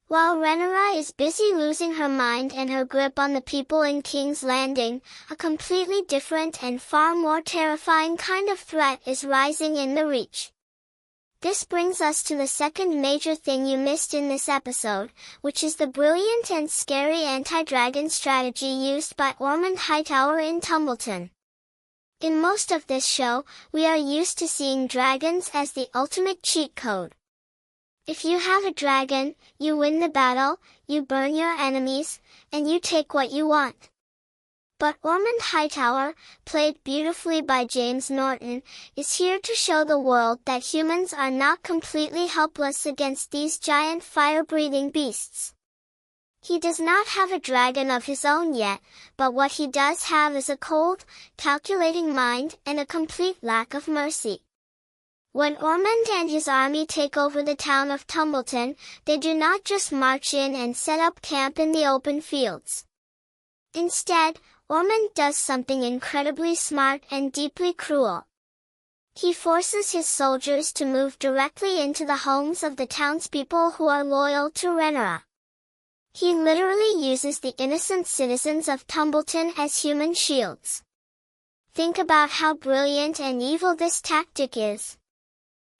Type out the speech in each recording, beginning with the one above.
While Rhaenyra is busy losing her mind and her grip on the people in King's Landing, a completely different and far more terrifying kind of threat is rising in the Reach. This brings us to the second major thing you missed in this episode, which is the brilliant and scary anti-dragon strategy used by Ormund Hightower in Tumbleton. In most of this show, we are used to seeing dragons as the ultimate cheat code. If you have a dragon, you win the battle, you burn your enemies, and you take what you want. But Ormund Hightower, played beautifully by James Norton, is here to show the world that humans are not completely helpless against these giant fire-breathing beasts. He does not have a dragon of his own yet, but what he does have is a cold, calculating mind and a complete lack of mercy. When Ormund and his army take over the town of Tumbleton, they do not just march in and set up camp in the open fields. Instead, Ormund does something incredibly smart and deeply cruel. He forces his soldiers to move directly into the homes of the townspeople who are loyal to Rhaenyra. He literally uses the innocent citizens of Tumbleton as human shields. Think about how brilliant and evil this tactic is.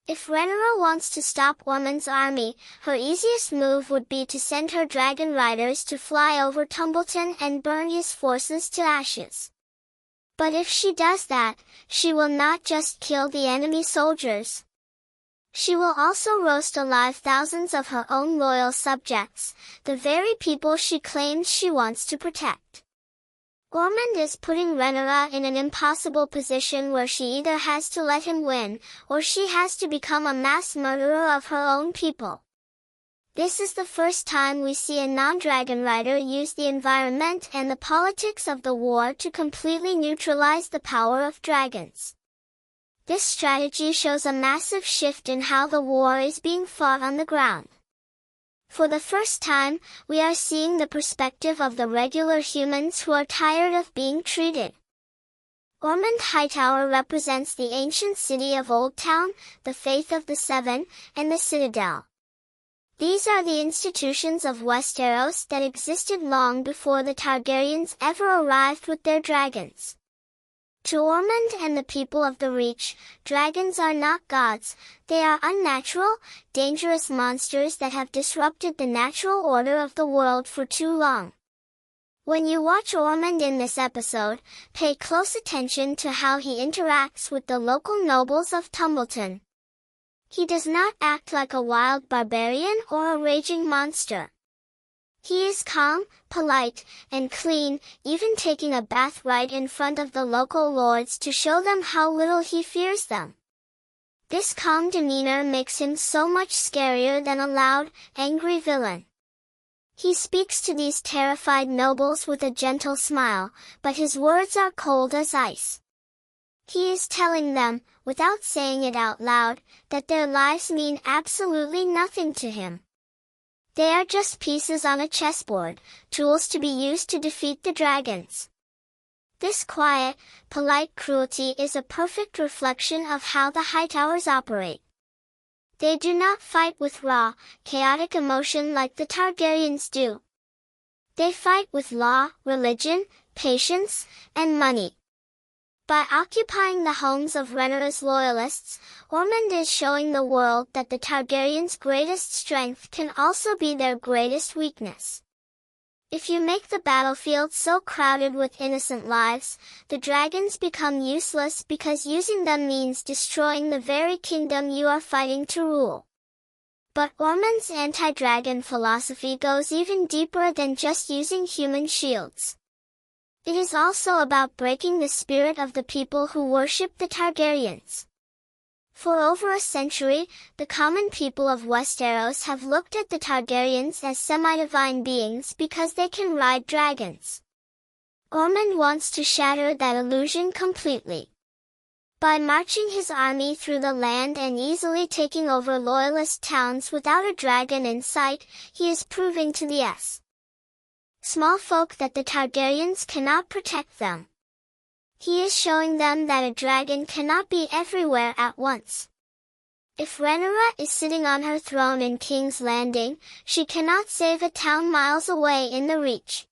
If Rhaenyra wants to stop Ormund's army, her easiest move would be to send her dragon riders to fly over Tumbleton and burn his forces to ashes. But if she does that, she will not just kill the enemy soldiers. She will also roast alive thousands of her own loyal subjects, the very people she claims she wants to protect. Ormund is putting Rhaenyra in an impossible position where she either has to let him win, or she has to become a mass murderer of her own people. This is the first time we see a non-dragon rider use the environment and the politics of the war to completely neutralize the power of dragons. This strategy shows a massive shift in how the war is being fought on the ground. For the first time, we are seeing the perspective of the regular humans who are tired of being treated. Ormund Hightower represents the ancient city of Old Town, the Faith of the Seven, and the Citadel. These are the institutions of Westeros that existed long before the Targaryens ever arrived with their dragons. To Ormund and the people of the Reach, dragons are not gods, they are unnatural, dangerous monsters that have disrupted the natural order of the world for too long. When you watch Ormund in this episode, pay close attention to how he interacts with the local nobles of Tumbleton. He does not act like a wild barbarian or a raging monster. He is calm, polite, and clean, even taking a bath right in front of the local lords to show them how little he fears them. This calm demeanor makes him so much scarier than a loud, angry villain. He speaks to these terrified nobles with a gentle smile, but his words are cold as ice. He is telling them, without saying it out loud, that their lives mean absolutely nothing to him. They are just pieces on a chessboard, tools to be used to defeat the dragons. This quiet, polite cruelty is a perfect reflection of how the Hightowers operate. They do not fight with raw, chaotic emotion like the Targaryens do. They fight with law, religion, patience, and money. By occupying the homes of Rhaenyra's loyalists, Ormund is showing the world that the Targaryens' greatest strength can also be their greatest weakness. If you make the battlefield so crowded with innocent lives, the dragons become useless because using them means destroying the very kingdom you are fighting to rule. But Ormund's anti-dragon philosophy goes even deeper than just using human shields. It is also about breaking the spirit of the people who worship the Targaryens. For over a century, the common people of Westeros have looked at the Targaryens as semi-divine beings because they can ride dragons. Ormund wants to shatter that illusion completely. By marching his army through the land and easily taking over loyalist towns without a dragon in sight, he is proving to the small folk that the Targaryens cannot protect them. He is showing them that a dragon cannot be everywhere at once. If Rhaenyra is sitting on her throne in King's Landing, she cannot save a town miles away in the Reach.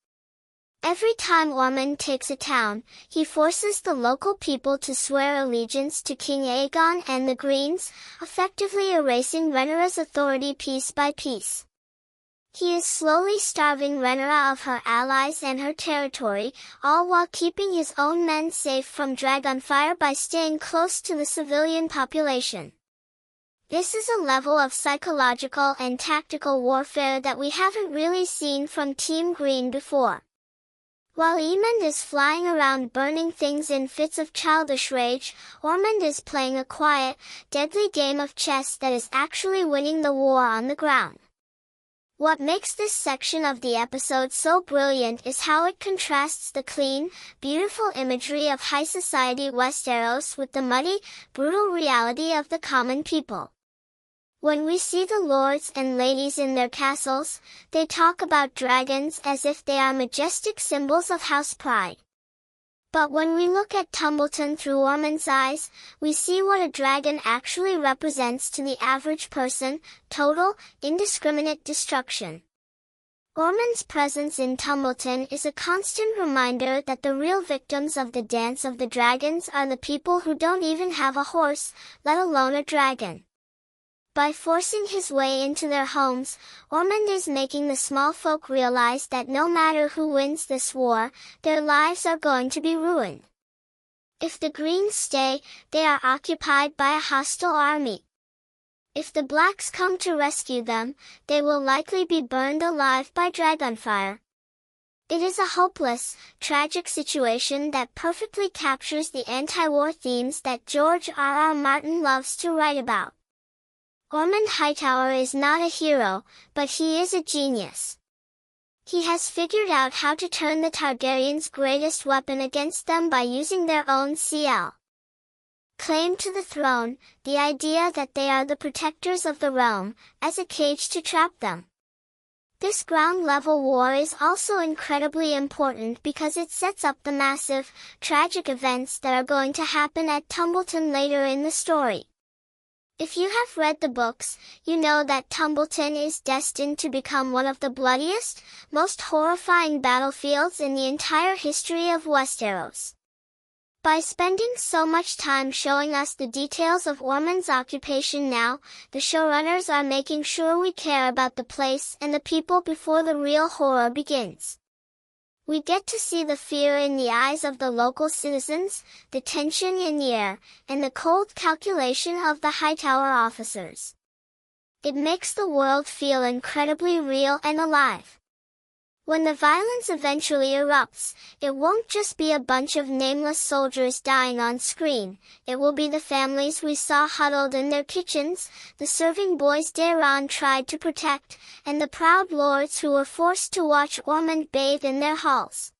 Every time Ormund takes a town, he forces the local people to swear allegiance to King Aegon and the Greens, effectively erasing Rhaenyra's authority piece by piece. He is slowly starving Rhaenyra of her allies and her territory, all while keeping his own men safe from dragonfire by staying close to the civilian population. This is a level of psychological and tactical warfare that we haven't really seen from Team Green before. While Aemond is flying around burning things in fits of childish rage, Ormund is playing a quiet, deadly game of chess that is actually winning the war on the ground. What makes this section of the episode so brilliant is how it contrasts the clean, beautiful imagery of high society Westeros with the muddy, brutal reality of the common people. When we see the lords and ladies in their castles, they talk about dragons as if they are majestic symbols of house pride. But when we look at Tumbleton through Ormund's eyes, we see what a dragon actually represents to the average person: total, indiscriminate destruction. Ormund's presence in Tumbleton is a constant reminder that the real victims of the Dance of the Dragons are the people who don't even have a horse, let alone a dragon. By forcing his way into their homes, Ormund is making the small folk realize that no matter who wins this war, their lives are going to be ruined. If the Greens stay, they are occupied by a hostile army. If the Blacks come to rescue them, they will likely be burned alive by dragonfire. It is a hopeless, tragic situation that perfectly captures the anti-war themes that George R. R. Martin loves to write about. Ormund Hightower is not a hero, but he is a genius. He has figured out how to turn the Targaryens' greatest weapon against them by using their own claim to the throne, the idea that they are the protectors of the realm, as a cage to trap them. This ground-level war is also incredibly important because it sets up the massive, tragic events that are going to happen at Tumbleton later in the story. If you have read the books, you know that Tumbleton is destined to become one of the bloodiest, most horrifying battlefields in the entire history of Westeros. By spending so much time showing us the details of Ormund's occupation now, the showrunners are making sure we care about the place and the people before the real horror begins. We get to see the fear in the eyes of the local citizens, the tension in the air, and the cold calculation of the Hightower officers. It makes the world feel incredibly real and alive. When the violence eventually erupts, it won't just be a bunch of nameless soldiers dying on screen, it will be the families we saw huddled in their kitchens, the serving boys Daeron tried to protect, and the proud lords who were forced to watch Ormund bathe in their halls.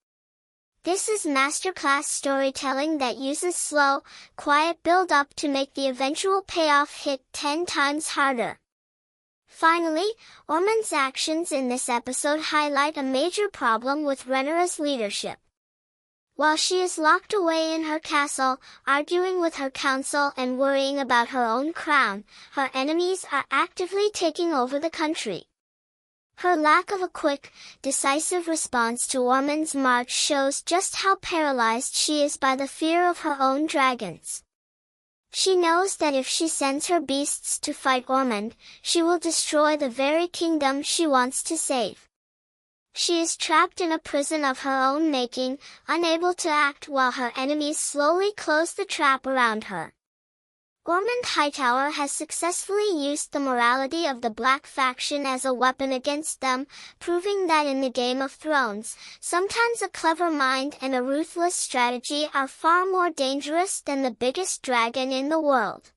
This is masterclass storytelling that uses slow, quiet build-up to make the eventual payoff hit 10 times harder. Finally, Ormund's actions in this episode highlight a major problem with Rhaenyra's leadership. While she is locked away in her castle, arguing with her council and worrying about her own crown, her enemies are actively taking over the country. Her lack of a quick, decisive response to Ormund's march shows just how paralyzed she is by the fear of her own dragons. She knows that if she sends her beasts to fight Ormund, she will destroy the very kingdom she wants to save. She is trapped in a prison of her own making, unable to act while her enemies slowly close the trap around her. Ormund Hightower has successfully used the morality of the Black faction as a weapon against them, proving that in the Game of Thrones, sometimes a clever mind and a ruthless strategy are far more dangerous than the biggest dragon in the world.